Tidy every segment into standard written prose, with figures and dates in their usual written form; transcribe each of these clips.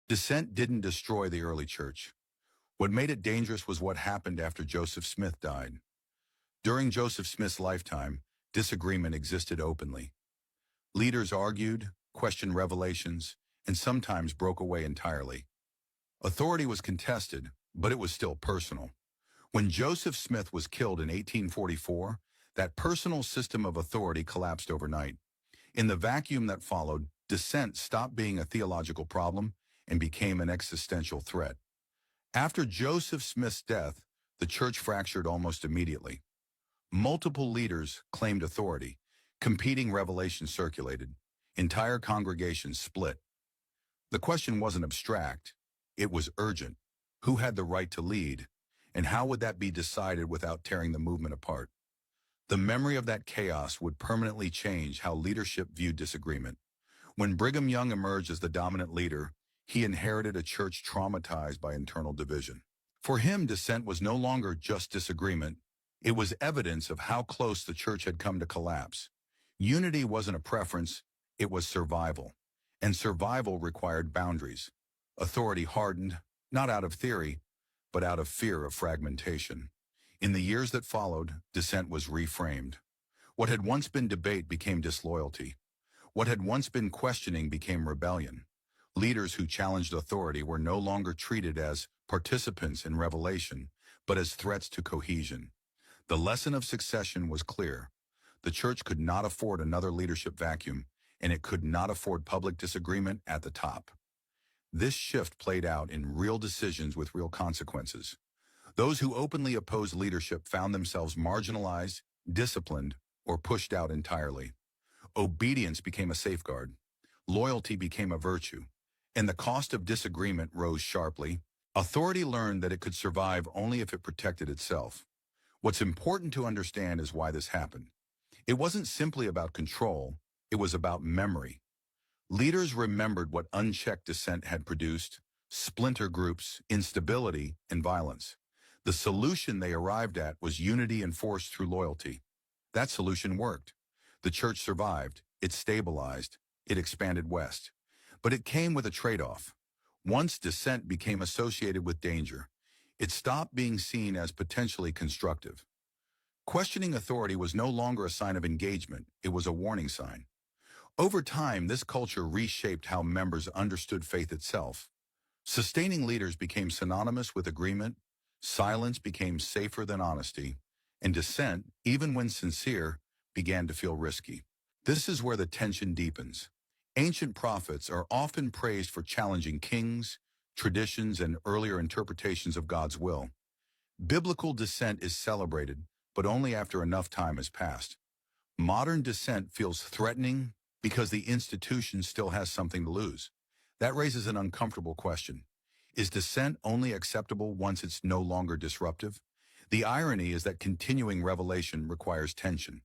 Dissent didn't destroy the early church. What made it dangerous was what happened after Joseph Smith died. During Joseph Smith's lifetime, disagreement existed openly. Leaders argued, questioned revelations, and sometimes broke away entirely. Authority was contested, but it was still personal. When Joseph Smith was killed in 1844, that personal system of authority collapsed overnight. In the vacuum that followed, dissent stopped being a theological problem and became an existential threat. After Joseph Smith's death, the church fractured almost immediately. Multiple leaders claimed authority. Competing revelations circulated. Entire congregations split. The question wasn't abstract. It was urgent. Who had the right to lead? And how would that be decided without tearing the movement apart? The memory of that chaos would permanently change how leadership viewed disagreement. When Brigham Young emerged as the dominant leader, he inherited a church traumatized by internal division. For him, dissent was no longer just disagreement. It was evidence of how close the church had come to collapse. Unity wasn't a preference, it was survival. And survival required boundaries. Authority hardened, not out of theory, but out of fear of fragmentation. In the years that followed, dissent was reframed. What had once been debate became disloyalty. What had once been questioning became rebellion. Leaders who challenged authority were no longer treated as participants in revelation, but as threats to cohesion. The lesson of succession was clear. The church could not afford another leadership vacuum, and it could not afford public disagreement at the top. This shift played out in real decisions with real consequences. Those who openly opposed leadership found themselves marginalized, disciplined, or pushed out entirely. Obedience became a safeguard. Loyalty became a virtue. And the cost of disagreement rose sharply. Authority learned that it could survive only if it protected itself. What's important to understand is why this happened. It wasn't simply about control, it was about memory. Leaders remembered what unchecked dissent had produced: splinter groups, instability, and violence. The solution they arrived at was unity enforced through loyalty. That solution worked. The church survived, it stabilized, it expanded west. But it came with a trade-off. Once dissent became associated with danger, it stopped being seen as potentially constructive. Questioning authority was no longer a sign of engagement, it was a warning sign. Over time, this culture reshaped how members understood faith itself. Sustaining leaders became synonymous with agreement, silence became safer than honesty, and dissent, even when sincere, began to feel risky. This is where the tension deepens. Ancient prophets are often praised for challenging kings, traditions, and earlier interpretations of God's will. Biblical dissent is celebrated, but only after enough time has passed. Modern dissent feels threatening because the institution still has something to lose. That raises an uncomfortable question. Is dissent only acceptable once it's no longer disruptive? The irony is that continuing revelation requires tension.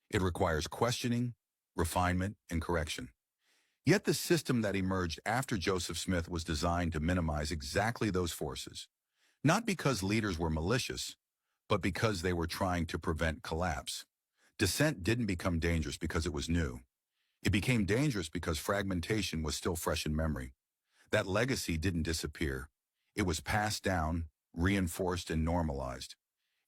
It requires questioning, refinement, and correction. Yet the system that emerged after Joseph Smith was designed to minimize exactly those forces. Not because leaders were malicious, but because they were trying to prevent collapse. Dissent didn't become dangerous because it was new. It became dangerous because fragmentation was still fresh in memory. That legacy didn't disappear. It was passed down, reinforced, and normalized.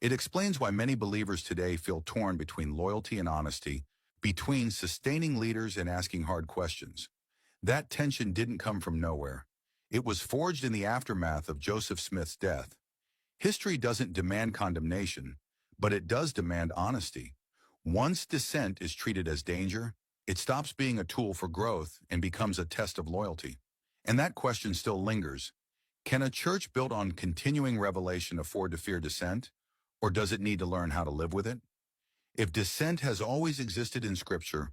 It explains why many believers today feel torn between loyalty and honesty, between sustaining leaders and asking hard questions. That tension didn't come from nowhere. It was forged in the aftermath of Joseph Smith's death. History doesn't demand condemnation, but it does demand honesty. Once dissent is treated as danger, it stops being a tool for growth and becomes a test of loyalty. And that question still lingers. Can a church built on continuing revelation afford to fear dissent, or does it need to learn how to live with it? If dissent has always existed in Scripture,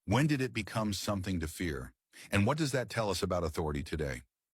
when did it become something to fear? And what does that tell us about authority today?